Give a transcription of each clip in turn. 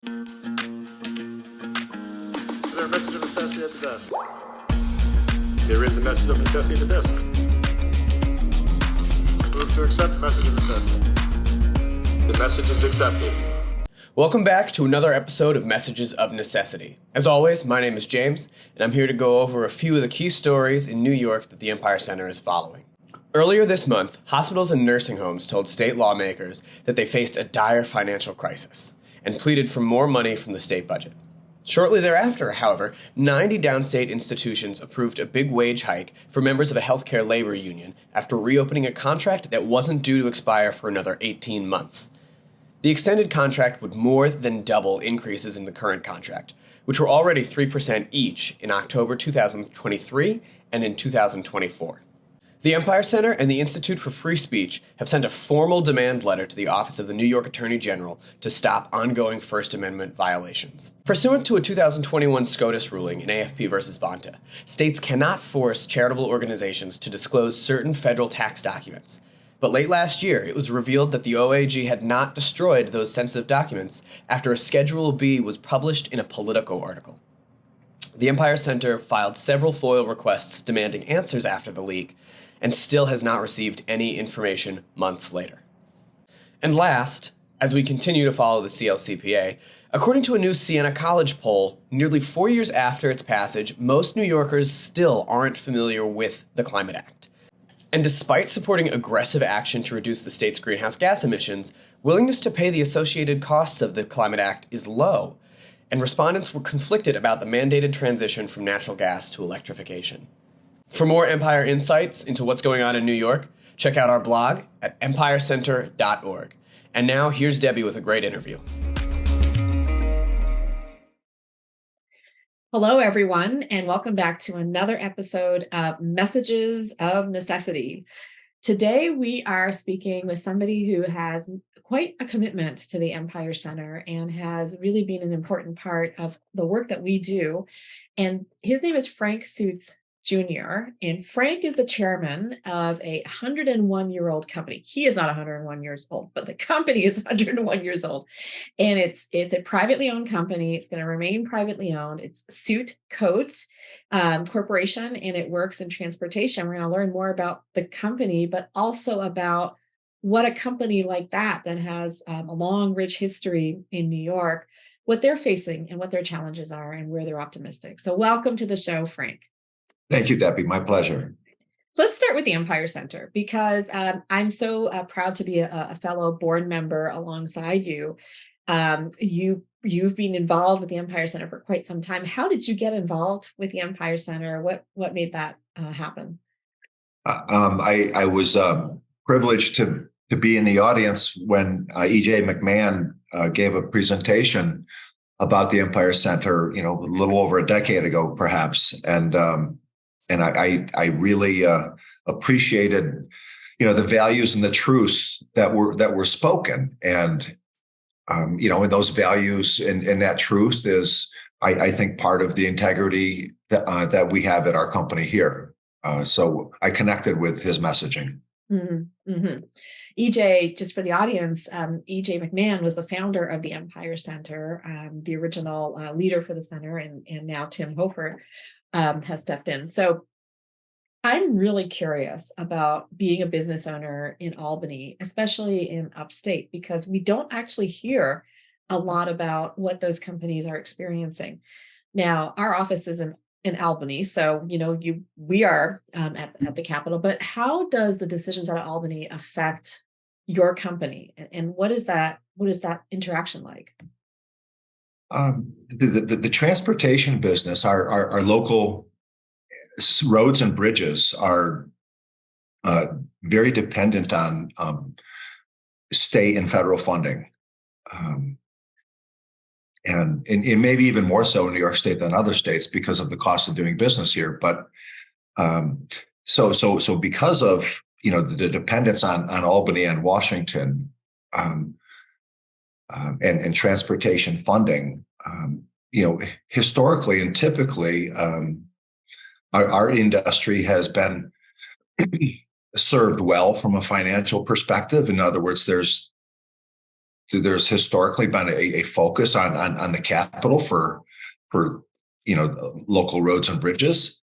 Is there a message of necessity at the desk? There is a message of necessity at the desk. Move to accept the message of necessity. The message is accepted. Welcome back to another episode of Messages of Necessity. As always, my name is James, and I'm here to go over a few of the key stories in New York that the Empire Center is following. Earlier this month, hospitals and nursing homes told state lawmakers that they faced a dire financial crisis and pleaded for more money from the state budget. Shortly thereafter, however, 90 downstate institutions approved a big wage hike for members of a healthcare labor union after reopening a contract that wasn't due to expire for another 18 months. The extended contract would more than double increases in the current contract, which were already 3% each in October 2023 and in 2024. The Empire Center and the Institute for Free Speech have sent a formal demand letter to the Office of the New York Attorney General to stop ongoing First Amendment violations. Pursuant to a 2021 SCOTUS ruling in AFP v. Bonta, states cannot force charitable organizations to disclose certain federal tax documents. But late last year, it was revealed that the OAG had not destroyed those sensitive documents after a Schedule B was published in a Politico article. The Empire Center filed several FOIL requests demanding answers after the leak, and still has not received any information months later. And last, as we continue to follow the CLCPA, according to a new Siena College poll, nearly 4 years after its passage, most New Yorkers still aren't familiar with the Climate Act. And despite supporting aggressive action to reduce the state's greenhouse gas emissions, willingness to pay the associated costs of the Climate Act is low, and respondents were conflicted about the mandated transition from natural gas to electrification. For more Empire insights into what's going on in New York, check out our blog at empirecenter.org. And now here's Debbie with a great interview. Hello, everyone, and welcome back to another episode of Messages of Necessity. Today, we are speaking with somebody who has quite a commitment to the Empire Center and has really been an important part of the work that we do. And his name is Frank Suits Jr., and Frank is the chairman of a 101-year-old company. He is not 101 years old, but the company is 101 years old. And it's a privately owned company. It's going to remain privately owned. It's Suit-Kote Corporation, and it works in transportation. We're going to learn more about the company, but also about what a company like that has a long, rich history in New York, what they're facing and what their challenges are and where they're optimistic. So welcome to the show, Frank. Thank you, Debbie. My pleasure. So let's start with the Empire Center, because I'm so proud to be a fellow board member alongside you. You've been involved with the Empire Center for quite some time. How did you get involved with the Empire Center? What made that happen? I was privileged to be in the audience when E.J. McMahon gave a presentation about the Empire Center, a little over a decade ago, perhaps, and I really appreciated, the values and the truths that were spoken, and and those values and that truth is, I think, part of the integrity that we have at our company here. So I connected with his messaging. Mm-hmm. Mm-hmm. EJ, just for the audience, EJ McMahon was the founder of the Empire Center, the original leader for the center, and now Tim Hofer has stepped in. So I'm really curious about being a business owner in Albany, especially in upstate, because we don't actually hear a lot about what those companies are experiencing. Now, our office is in Albany, so we are at the Capitol. But how does the decisions out of Albany affect your company, and what is that interaction like? The transportation business, our local roads and bridges are very dependent on state and federal funding, and maybe even more so in New York State than other states because of the cost of doing business here. But so because of the dependence on Albany and Washington, and transportation funding, historically and typically, our industry has been served well from a financial perspective. In other words, there's there's historically been a focus on the capital for local roads and bridges.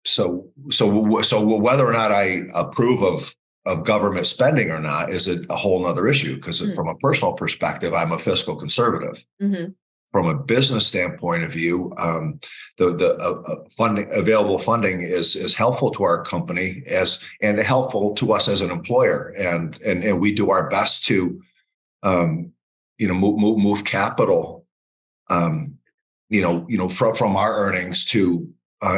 So whether or not I approve of government spending or not is a whole nother issue, because from a personal perspective, I'm a fiscal conservative. Mm-hmm. From a business standpoint of view, the available funding is helpful to our company and helpful to us as an employer, and we do our best to move capital from our earnings to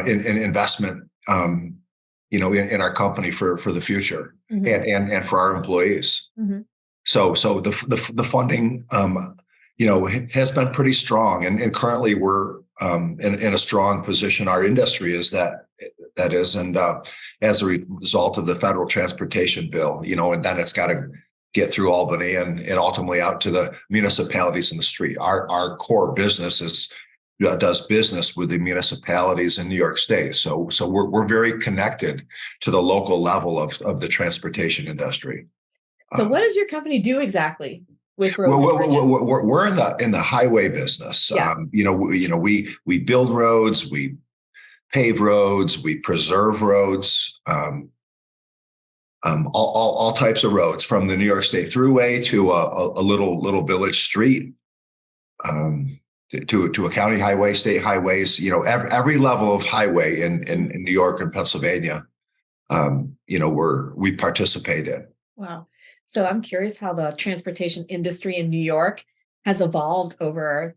in investment in our company for the future, mm-hmm. and for our employees. Mm-hmm. So the funding has been pretty strong, and currently we're in a strong position. Our industry is that is, and as a result of the federal transportation bill, and then it's got to get through Albany and ultimately out to the municipalities in the street. Our core business does business with the municipalities in New York State. So we're very connected to the local level of the transportation industry. So what does your company do exactly with roads? We're in the highway business. Yeah. We build roads, we pave roads, we preserve roads, all types of roads, from the New York State Thruway to a little village street, to a county highway, state highways. Every level of highway in New York and Pennsylvania, we participate in. Wow. So I'm curious how the transportation industry in New York has evolved over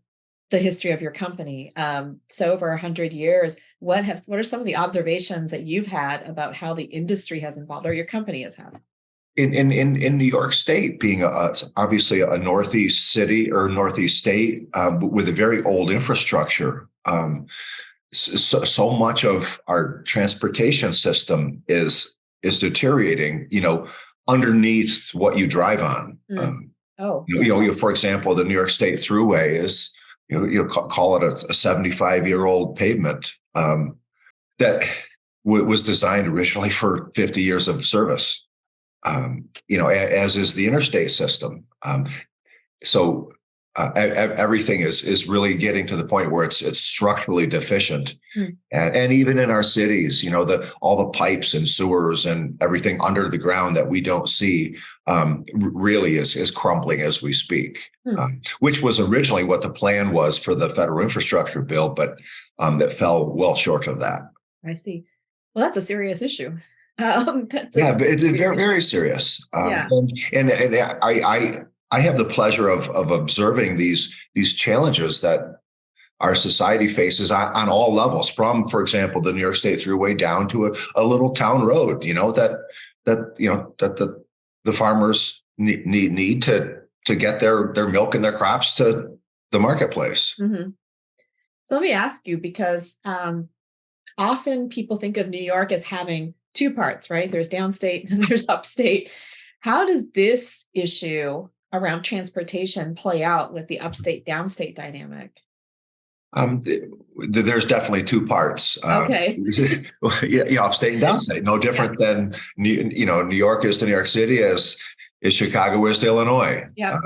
the history of your company. So over 100 years, what are some of the observations that you've had about how the industry has evolved, or your company has had? In New York State, being obviously a Northeast city or Northeast state, with a very old infrastructure, so much of our transportation system is deteriorating, underneath what you drive on. For example, the New York State Thruway is, call it a 75-year-old pavement that was designed originally for 50 years of service. As is the interstate system. Everything is really getting to the point where it's structurally deficient. And even in our cities, all the pipes and sewers and everything under the ground that we don't see really is crumbling as we speak, which was originally what the plan was for the federal infrastructure bill, but that fell well short of that. I see. Well, that's a serious issue. But it's very, very serious. And I have the pleasure of observing these challenges that our society faces on all levels, from, for example, the New York State Thruway down to a little town road, that the farmers need to get their milk and their crops to the marketplace. Mm-hmm. So let me ask you, because often people think of New York as having two parts, right? There's downstate and there's upstate. How does this issue around transportation play out with the upstate downstate dynamic? There's definitely two parts. Okay. Upstate and downstate, no different than New York is to New York City as Chicago is to Illinois. Yeah.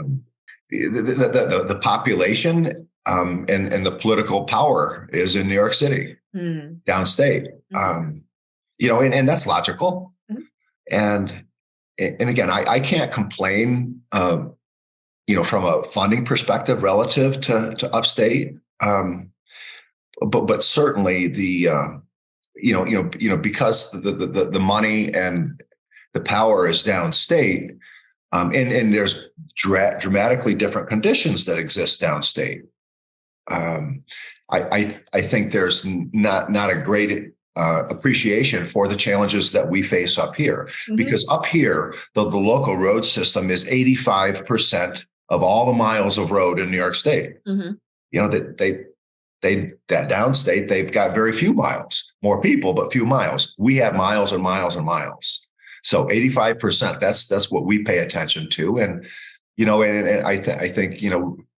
The population and the political power is in New York City, downstate. And that's logical. Mm-hmm. And again, I can't complain, from a funding perspective relative to upstate. But certainly because the money and the power is downstate, and there's dramatically different conditions that exist downstate. I think there's not a great appreciation for the challenges that we face up here, because up here, the local road system is 85% of all the miles of road in New York State. That downstate, they've got very few miles, more people, but few miles. We have miles and miles and miles. So 85%, that's what we pay attention to. And, I think,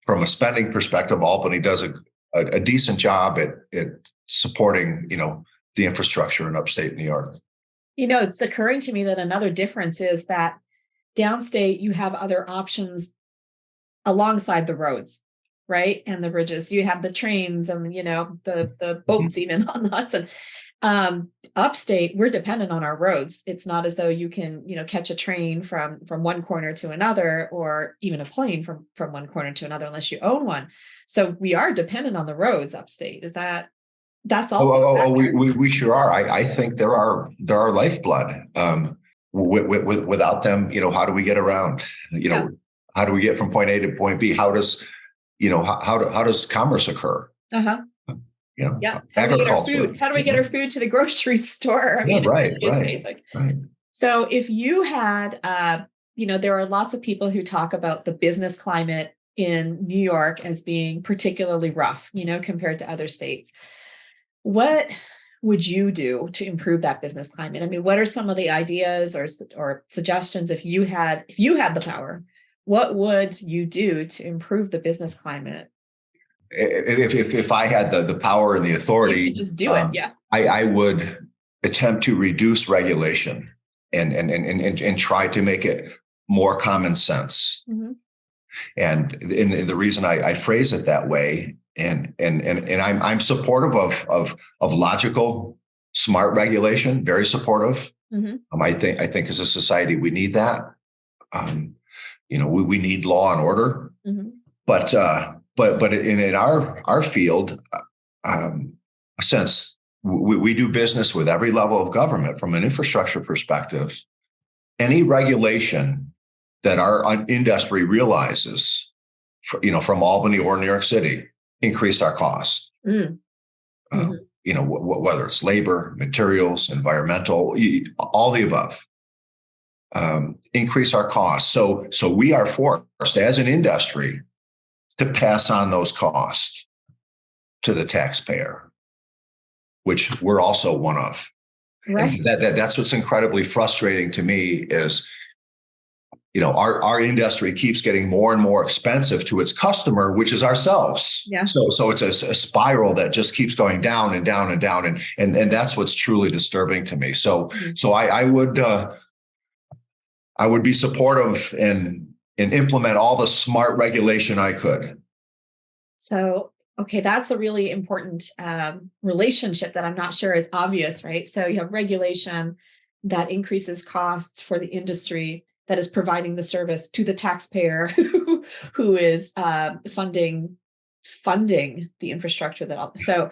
from a spending perspective, Albany does a decent job at supporting, the infrastructure in upstate New York. It's occurring to me that another difference is that downstate, you have other options alongside the roads, right? And the bridges. You have the trains and, the boats even on the Hudson. Upstate, we're dependent on our roads. It's not as though you can, catch a train from one corner to another, or even a plane from one corner to another, unless you own one. So we are dependent on the roads upstate. That's also we sure are. I think there are lifeblood. Without them, how do we get around? How do we get from point A to point B? How does how does commerce occur? Yeah. How do we get our food? How do we get our food to the grocery store? I mean, right. It's basic. Right. So if you had, there are lots of people who talk about the business climate in New York as being particularly rough, compared to other states. What would you do to improve that business climate? I mean, what are some of the ideas or suggestions if you had the power? What would you do to improve the business climate? If I had the power and the authority, just do it. Yeah, I would attempt to reduce regulation and try to make it more common sense. Mm-hmm. And the reason I phrase it that way, and I'm supportive of logical, smart regulation, very supportive. Mm-hmm. I think as a society we need that. We need law and order, mm-hmm. but in our field, since we do business with every level of government from an infrastructure perspective, any regulation that our industry realizes, from Albany or New York City, increase our cost. Mm-hmm. Whether it's labor, materials, environmental, all the above. Increase our costs. So we are forced as an industry to pass on those costs to the taxpayer, which we're also one of. Right. And that's what's incredibly frustrating to me is, our industry keeps getting more and more expensive to its customer, which is ourselves. Yeah. So it's a spiral that just keeps going down and down and down. And that's what's truly disturbing to me. So, mm-hmm. so I would be supportive and implement all the smart regulation I could. So, okay, that's a really important relationship that I'm not sure is obvious, right? So you have regulation that increases costs for the industry that is providing the service to the taxpayer who is funding the infrastructure so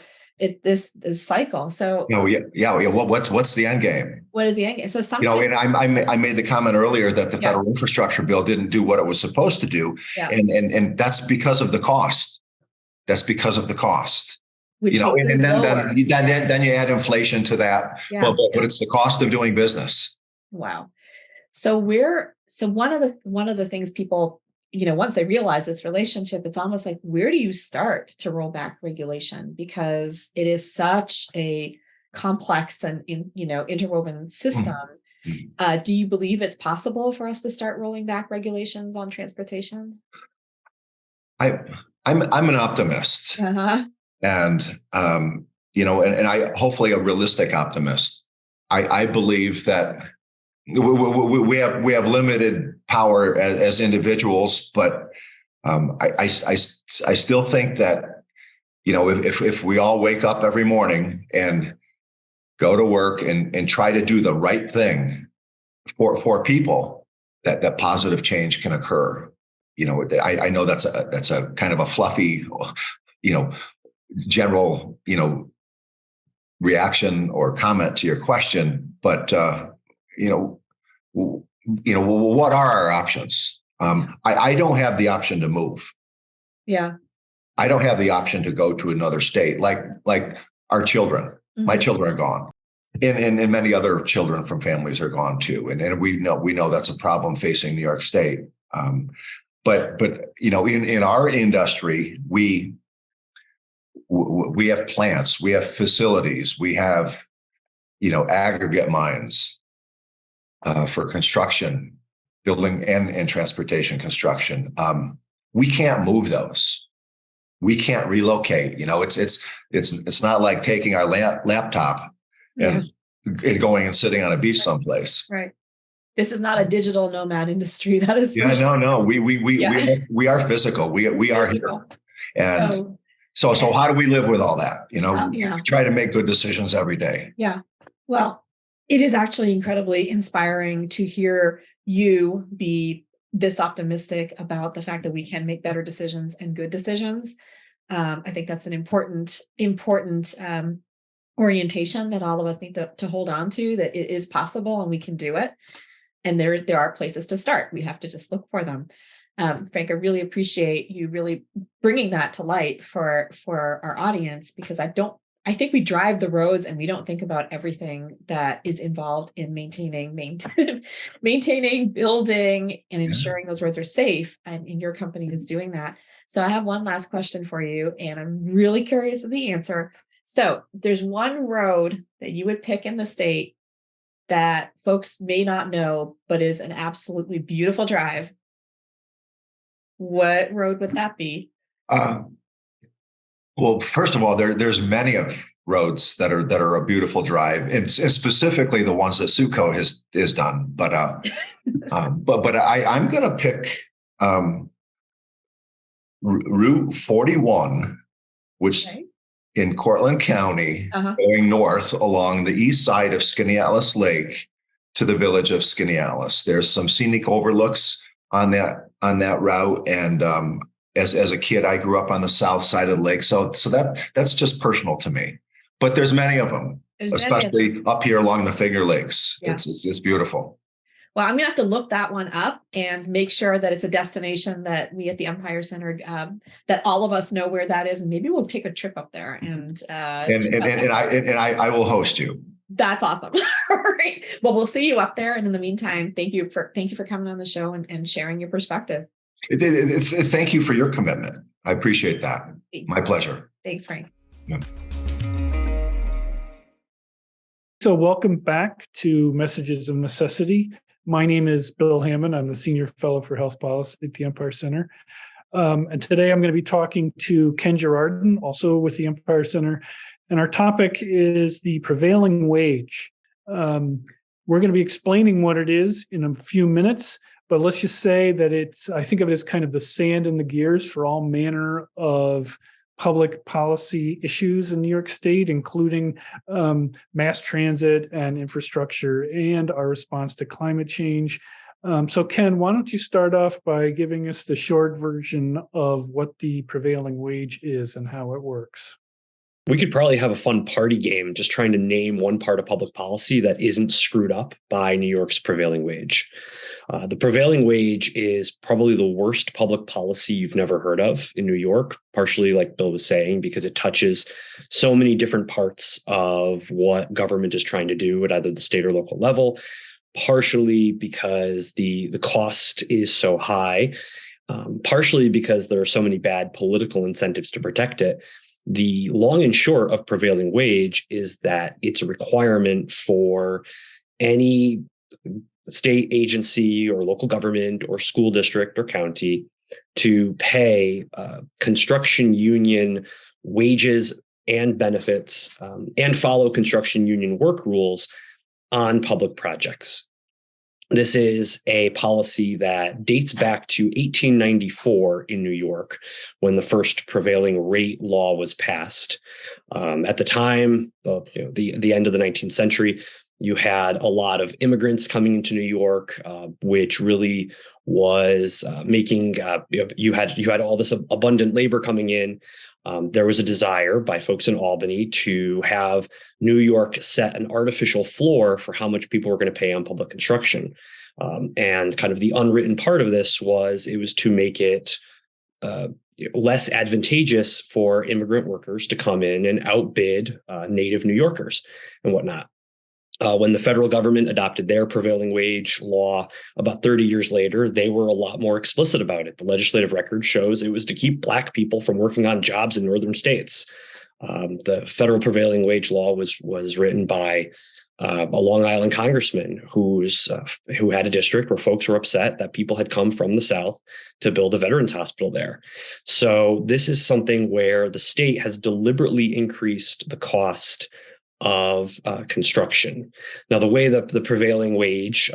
this cycle. So what's the end game? What is the end game? So sometimes, I made the comment earlier that the federal infrastructure bill didn't do what it was supposed to do, and that's because of the cost. That's because of the cost. And then you add inflation to that. Yeah. But it's the cost of doing business. Wow. So one of the things people, once they realize this relationship, it's almost like, where do you start to roll back regulation? Because it is such a complex and interwoven system. Mm-hmm. Do you believe it's possible for us to start rolling back regulations on transportation? I'm an optimist, Uh-huh. and I hopefully a realistic optimist. I believe that we have limited power as individuals, but I still think that if we all wake up every morning and go to work and try to do the right thing for people, that positive change can occur. I know that's a kind of a fluffy, general, reaction or comment to your question, but what are our options? I don't have the option to move. Yeah. I don't have the option to go to another state like our children. Mm-hmm. My children are gone. And many other children from families are gone too. And we know that's a problem facing New York State. But in our industry, we have plants, we have facilities, we have aggregate mines for construction, building and transportation construction. We can't move those. We can't relocate. It's not like taking our laptop and going and sitting on a beach someplace. Right. This is not a digital nomad industry. That is for Yeah, sure. no. Yeah. We are physical. We are here. And so how do we live with all that? Yeah. Try to make good decisions every day. Yeah. Well, it is actually incredibly inspiring to hear you be this optimistic about the fact that we can make better decisions and good decisions. I think that's an important orientation that all of us need to hold on to, that it is possible and we can do it. And there are places to start. We have to just look for them. Frank, I really appreciate you really bringing that to light for our audience, because I think we drive the roads and we don't think about everything that is involved in maintaining, building, and ensuring those roads are safe. And your company is doing that. So I have one last question for you, and I'm really curious of the answer. So there's one road that you would pick in the state that folks may not know, but is an absolutely beautiful drive. What road would that be? Well, first of all, there's many of roads that are a beautiful drive, and specifically the ones that Suit-Kote has done. But I'm going to pick Route 41, which in Cortland County, going north along the east side of Skaneateles Lake to the village of Skaneateles. There's some scenic overlooks on that route, and as a kid, I grew up on the south side of the lake, so that's just personal to me. But there's many of them, especially up here along the Finger Lakes. Yeah. It's beautiful. Well, I'm going to have to look that one up and make sure that it's a destination that we at the Empire Center, that all of us know where that is, and maybe we'll take a trip up there and I will host you. That's awesome. All right. Well, we'll see you up there. And in the meantime, thank you for coming on the show and sharing your perspective. Thank you for your commitment. I appreciate that. My pleasure. Thanks, Frank. Yeah. So welcome back to Messages of Necessity. My name is Bill Hammond. I'm the Senior Fellow for Health Policy at the Empire Center. And today I'm going to be talking to Ken Girardin, also with the Empire Center. And our topic is the prevailing wage. We're going to be explaining what it is in a few minutes, but let's just say that I think of it as kind of the sand in the gears for all manner of public policy issues in New York State, including mass transit and infrastructure and our response to climate change. So Ken, why don't you start off by giving us the short version of what the prevailing wage is and how it works? We could probably have a fun party game just trying to name one part of public policy that isn't screwed up by New York's prevailing wage. The prevailing wage is probably the worst public policy you've never heard of in New York, partially like Bill was saying, because it touches so many different parts of what government is trying to do at either the state or local level, partially because the cost is so high, partially because there are so many bad political incentives to protect it. The long and short of prevailing wage is that it's a requirement for any state agency or local government or school district or county to pay construction union wages and benefits and follow construction union work rules on public projects. This is a policy that dates back to 1894 in New York, when the first prevailing rate law was passed. At the time, the end of the 19th century, you had a lot of immigrants coming into New York, which really was making you had all this abundant labor coming in. There was a desire by folks in Albany to have New York set an artificial floor for how much people were going to pay on public construction. And kind of the unwritten part of this was it was to make it less advantageous for immigrant workers to come in and outbid native New Yorkers and whatnot. When the federal government adopted their prevailing wage law about 30 years later, they were a lot more explicit about it. The legislative record shows it was to keep Black people from working on jobs in northern states. The federal prevailing wage law was written by a Long Island congressman who had a district where folks were upset that people had come from the South to build a veterans hospital there. So this is something where the state has deliberately increased the cost of construction. Now, the way that the prevailing wage,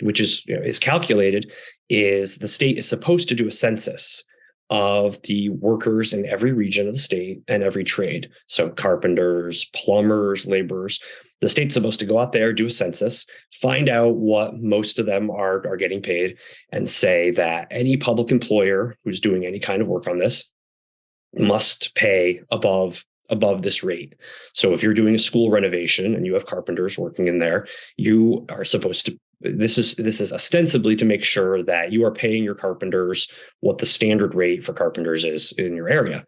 which is calculated, is the state is supposed to do a census of the workers in every region of the state and every trade. So carpenters, plumbers, laborers. The state's supposed to go out there, do a census, find out what most of them are getting paid, and say that any public employer who's doing any kind of work on this must pay above this rate. So if you're doing a school renovation and you have carpenters working in there, you are supposed to, this is ostensibly to make sure that you are paying your carpenters what the standard rate for carpenters is in your area.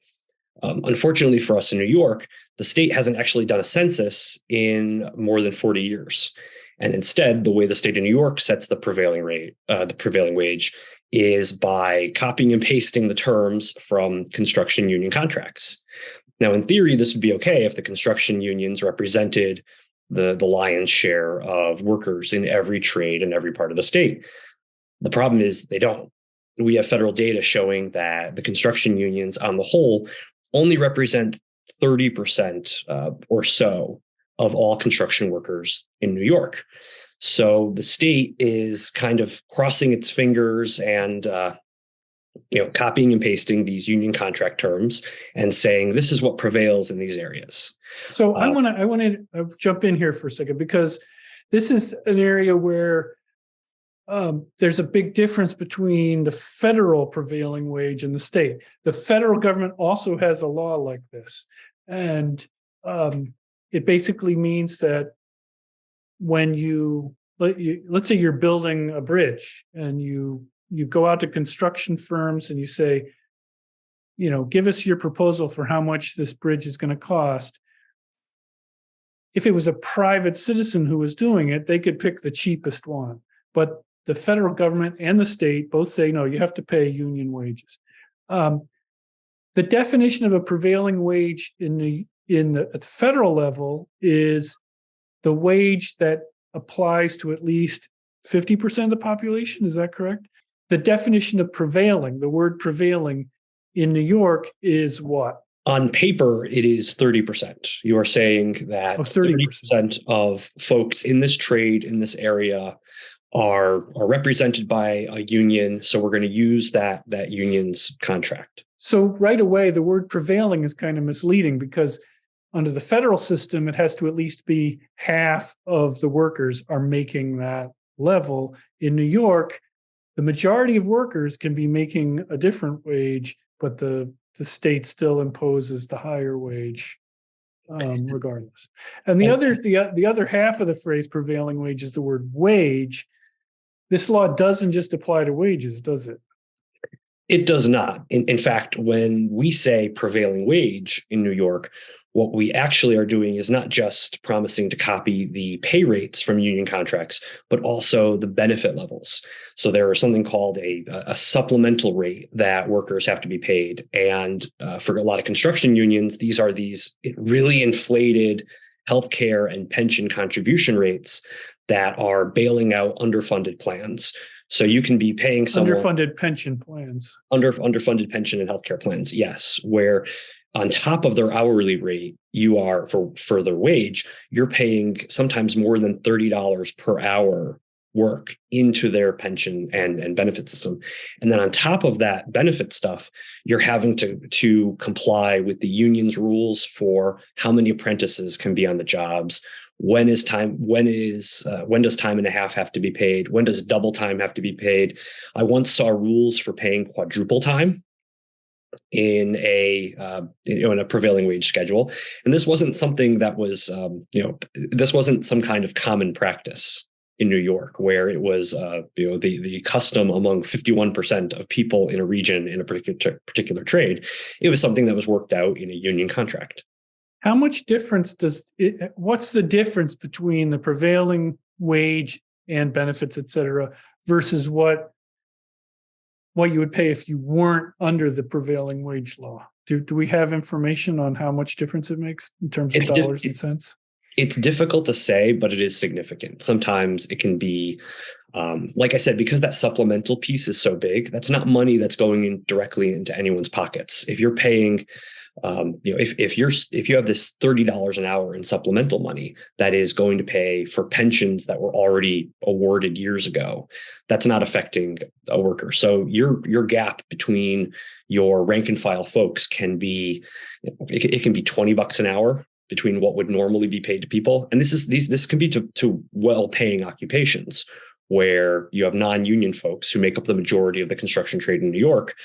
Unfortunately for us in New York, the state hasn't actually done a census in more than 40 years. And instead, the way the state of New York sets the prevailing rate, the prevailing wage, is by copying and pasting the terms from construction union contracts. Now, in theory, this would be okay if the construction unions represented the lion's share of workers in every trade in every part of the state. The problem is they don't. We have federal data showing that the construction unions on the whole only represent 30% or so of all construction workers in New York. So the state is kind of crossing its fingers and copying and pasting these union contract terms and saying this is what prevails in these areas. So I want to jump in here for a second, because this is an area where there's a big difference between the federal prevailing wage and the state. The federal government also has a law like this, and it basically means that when let's say you're building a bridge and you go out to construction firms and you say, give us your proposal for how much this bridge is going to cost. If it was a private citizen who was doing it, they could pick the cheapest one. But the federal government and the state both say, no, you have to pay union wages. The definition of a prevailing wage at the federal level is the wage that applies to at least 50% of the population. Is that correct? The definition of prevailing, the word prevailing in New York is what? On paper, it is 30%. You are saying that 30% of folks in this trade, in this area, are represented by a union. So we're going to use that union's contract. So right away, the word prevailing is kind of misleading, because under the federal system, it has to at least be half of the workers are making that level. In New York, the majority of workers can be making a different wage, but the state still imposes the higher wage regardless. And the other half of the phrase prevailing wage is the word wage. This law doesn't just apply to wages, does it? It does not. In fact, when we say prevailing wage in New York, what we actually are doing is not just promising to copy the pay rates from union contracts, but also the benefit levels. So there is something called a supplemental rate that workers have to be paid. And for a lot of construction unions, these are these really inflated healthcare and pension contribution rates that are bailing out underfunded plans. So you can be paying someone underfunded pension plans, underfunded pension and healthcare plans. Yes, where on top of their hourly rate, you are for their wage, you're paying sometimes more than $30 per hour work into their pension and benefit system. And then on top of that benefit stuff, you're having to comply with the union's rules for how many apprentices can be on the jobs. When does time and a half have to be paid? When does double time have to be paid? I once saw rules for paying quadruple time in a prevailing wage schedule, and this wasn't something that was this wasn't some kind of common practice in New York, where it was the custom among 51% of people in a region in a particular trade. It was something that was worked out in a union contract. How much difference what's the difference between the prevailing wage and benefits, et cetera, versus what you would pay if you weren't under the prevailing wage law? Do we have information on how much difference it makes in terms of dollars and cents? It's difficult to say, but it is significant. Sometimes it can be, like I said, because that supplemental piece is so big, that's not money that's going in directly into anyone's pockets. If you're paying If you have this $30 an hour in supplemental money that is going to pay for pensions that were already awarded years ago, that's not affecting a worker. So your gap between your rank and file folks can be $20 an hour between what would normally be paid to people, and this can be to well-paying occupations where you have non-union folks who make up the majority of the construction trade in New York.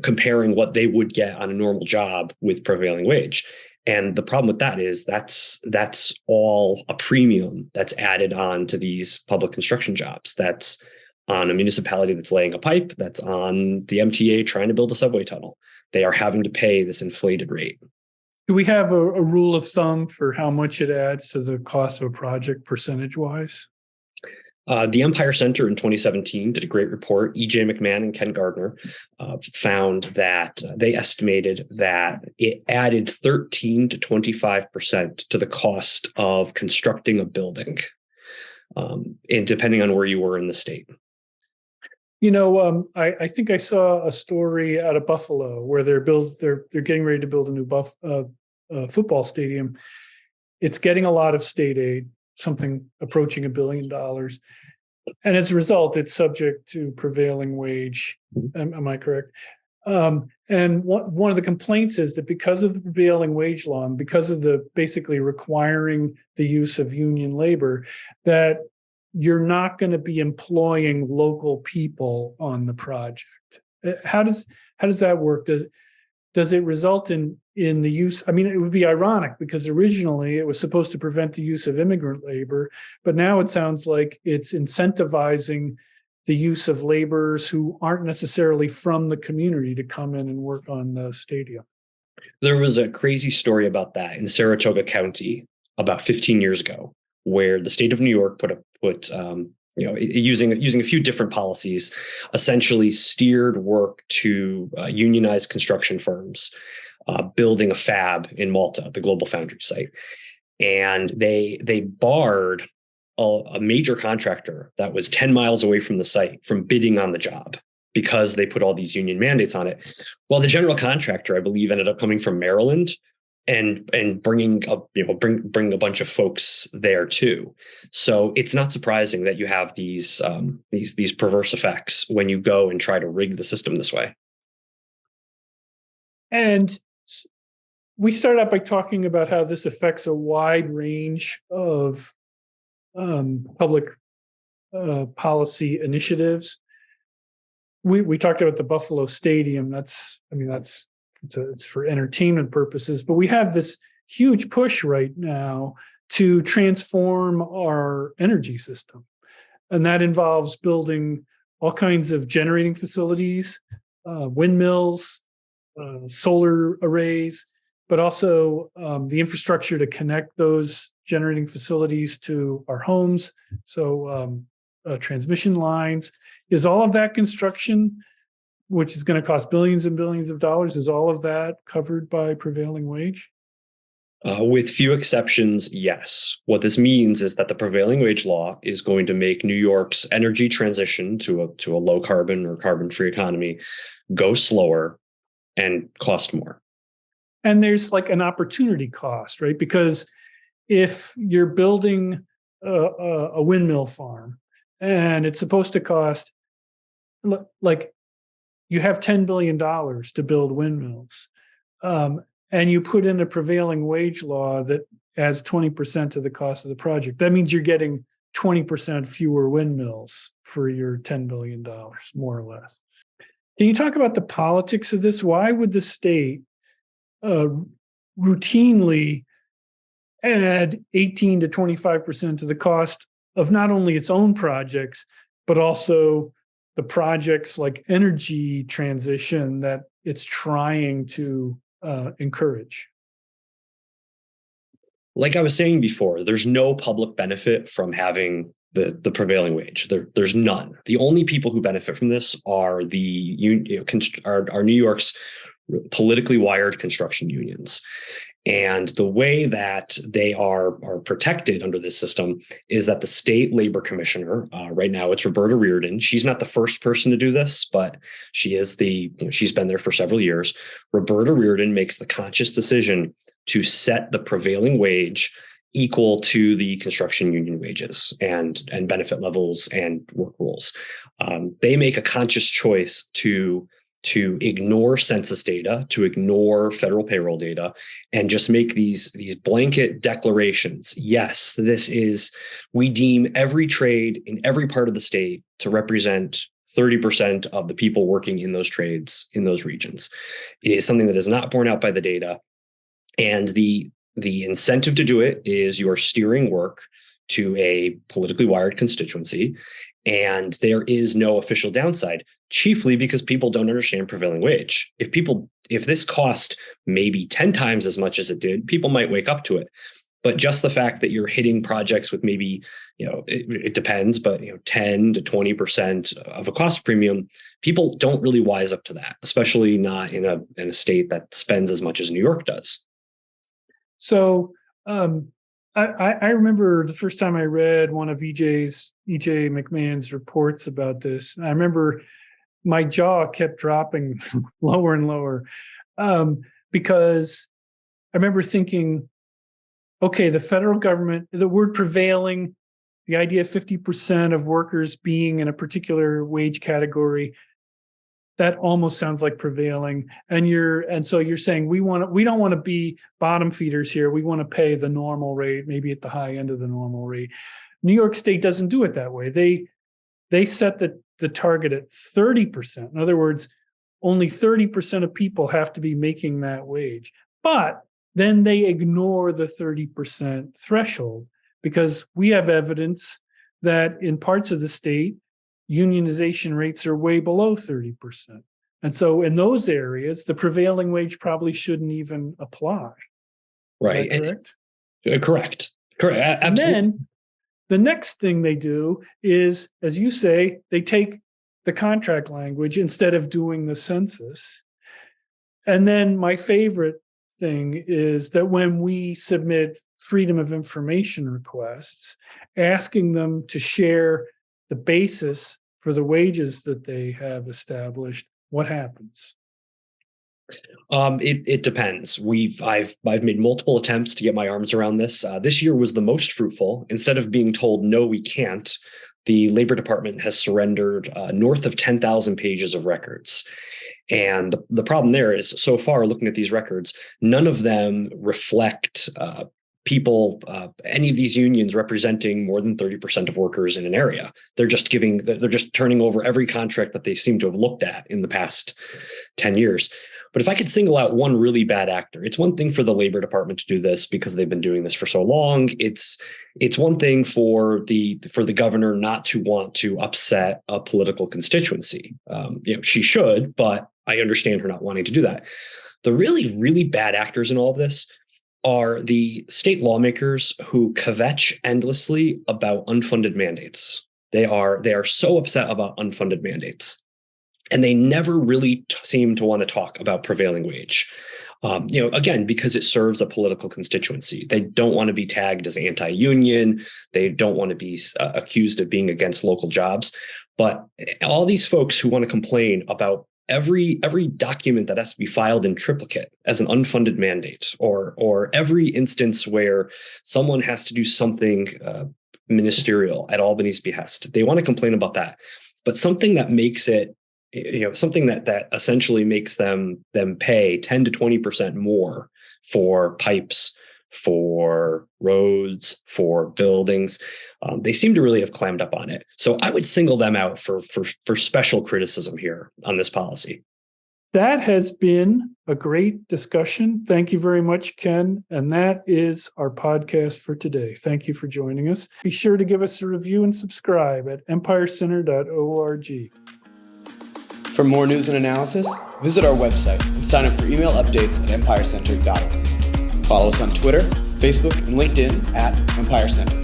Comparing what they would get on a normal job with prevailing wage. And the problem with that is that's all a premium that's added on to these public construction jobs. That's on a municipality that's laying a pipe, that's on the MTA trying to build a subway tunnel. They are having to pay this inflated rate. Do we have a rule of thumb for how much it adds to the cost of a project percentage-wise? The Empire Center in 2017 did a great report. E.J. McMahon and Ken Gardner found that they estimated that it added 13 to 25% to the cost of constructing a building, and depending on where you were in the state. I think I saw a story out of Buffalo where they're getting ready to build a new football stadium. It's getting a lot of state aid, something approaching $1 billion. And as a result, it's subject to prevailing wage. Am I correct? And one of the complaints is that because of the prevailing wage law and because of the basically requiring the use of union labor, that you're not going to be employing local people on the project. How does that work? Does it result in the use? I mean, it would be ironic because originally it was supposed to prevent the use of immigrant labor, but now it sounds like it's incentivizing the use of laborers who aren't necessarily from the community to come in and work on the stadium. There was a crazy story about that in Saratoga County about 15 years ago, where the state of New York using a few different policies, essentially steered work to unionized construction firms building a fab in Malta, the Global Foundry site, and they barred a major contractor that was 10 miles away from the site from bidding on the job because they put all these union mandates on it. Well, the general contractor, I believe, ended up coming from Maryland and bringing a bunch of folks there too. So it's not surprising that you have these perverse effects when you go and try to rig the system this way. And we start out by talking about how this affects a wide range of public policy initiatives. We talked about the Buffalo Stadium. It's for entertainment purposes, but we have this huge push right now to transform our energy system. And that involves building all kinds of generating facilities, windmills, solar arrays, but also the infrastructure to connect those generating facilities to our homes. So transmission lines. Is all of that construction, which is going to cost billions and billions of dollars, is all of that covered by prevailing wage? With few exceptions, yes. What this means is that the prevailing wage law is going to make New York's energy transition to a low carbon or carbon-free economy go slower and cost more. And there's like an opportunity cost, right? Because if you're building a windmill farm and it's supposed to cost, like, you have $10 billion to build windmills, and you put in a prevailing wage law that adds 20% to the cost of the project. That means you're getting 20% fewer windmills for your $10 billion, more or less. Can you talk about the politics of this? Why would the state routinely add 18 to 25% to the cost of not only its own projects, but also the projects like energy transition that it's trying to encourage? Like I was saying before, there's no public benefit from having the prevailing wage. There's none. The only people who benefit from this are are New York's politically wired construction unions. And the way that they are protected under this system is that the state labor commissioner, right now it's Roberta Reardon. She's not the first person to do this, but she's been there for several years. Roberta Reardon makes the conscious decision to set the prevailing wage equal to the construction union wages and benefit levels and work rules. They make a conscious choice to ignore census data, to ignore federal payroll data, and just make these blanket declarations. Yes, we deem every trade in every part of the state to represent 30% of the people working in those trades in those regions. It is something that is not borne out by the data. And the incentive to do it is you're steering work to a politically wired constituency. And there is no official downside, chiefly because people don't understand prevailing wage. If this cost maybe 10 times as much as it did, people might wake up to it. But just the fact that you're hitting projects with maybe, it depends, but 10 to 20% of a cost premium, people don't really wise up to that, especially not in a state that spends as much as New York does. So I remember the first time I read one of EJ McMahon's reports about this. I remember my jaw kept dropping lower and lower because I remember thinking, okay, the federal government, the word prevailing, the idea of 50% of workers being in a particular wage category, that almost sounds like prevailing. And so you're saying we don't want to be bottom feeders here. We want to pay the normal rate, maybe at the high end of the normal rate. New York State doesn't do it that way. They set the target at 30%. In other words, only 30% of people have to be making that wage. But then they ignore the 30% threshold because we have evidence that in parts of the state, unionization rates are way below 30%. And so in those areas, the prevailing wage probably shouldn't even apply. Right. Is that correct? Correct. Absolutely. And then the next thing they do is, as you say, they take the contract language instead of doing the census. And then my favorite thing is that when we submit freedom of information requests, asking them to share the basis for the wages that they have established, what happens? It depends. I've made multiple attempts to get my arms around this. This year was the most fruitful. Instead of being told, no, we can't, the Labor Department has surrendered north of 10,000 pages of records. And the problem there is, so far, looking at these records, none of them reflect any of these unions representing more than 30% of workers in an area. They're just turning over every contract that they seem to have looked at in the past 10 years. But if I could single out one really bad actor, it's one thing for the Labor Department to do this because they've been doing this for so long. It's one thing for the governor not to want to upset a political constituency. She should, but I understand her not wanting to do that. The really, really bad actors in all of this are the state lawmakers who kvetch endlessly about unfunded mandates. They are so upset about unfunded mandates, and they never really seem to want to talk about prevailing wage. Again, because it serves a political constituency. They don't want to be tagged as anti-union. They don't want to be accused of being against local jobs. But all these folks who want to complain about every document that has to be filed in triplicate as an unfunded mandate, or every instance where someone has to do something ministerial at Albany's behest, they want to complain about that. But something that makes it, something that essentially makes them pay 10 to 20% more for pipes, for roads, for buildings. They seem to really have clammed up on it. So I would single them out for special criticism here on this policy. That has been a great discussion. Thank you very much, Ken. And that is our podcast for today. Thank you for joining us. Be sure to give us a review and subscribe at empirecenter.org. For more news and analysis, visit our website and sign up for email updates at empirecenter.org. Follow us on Twitter, Facebook, and LinkedIn at Empire Center.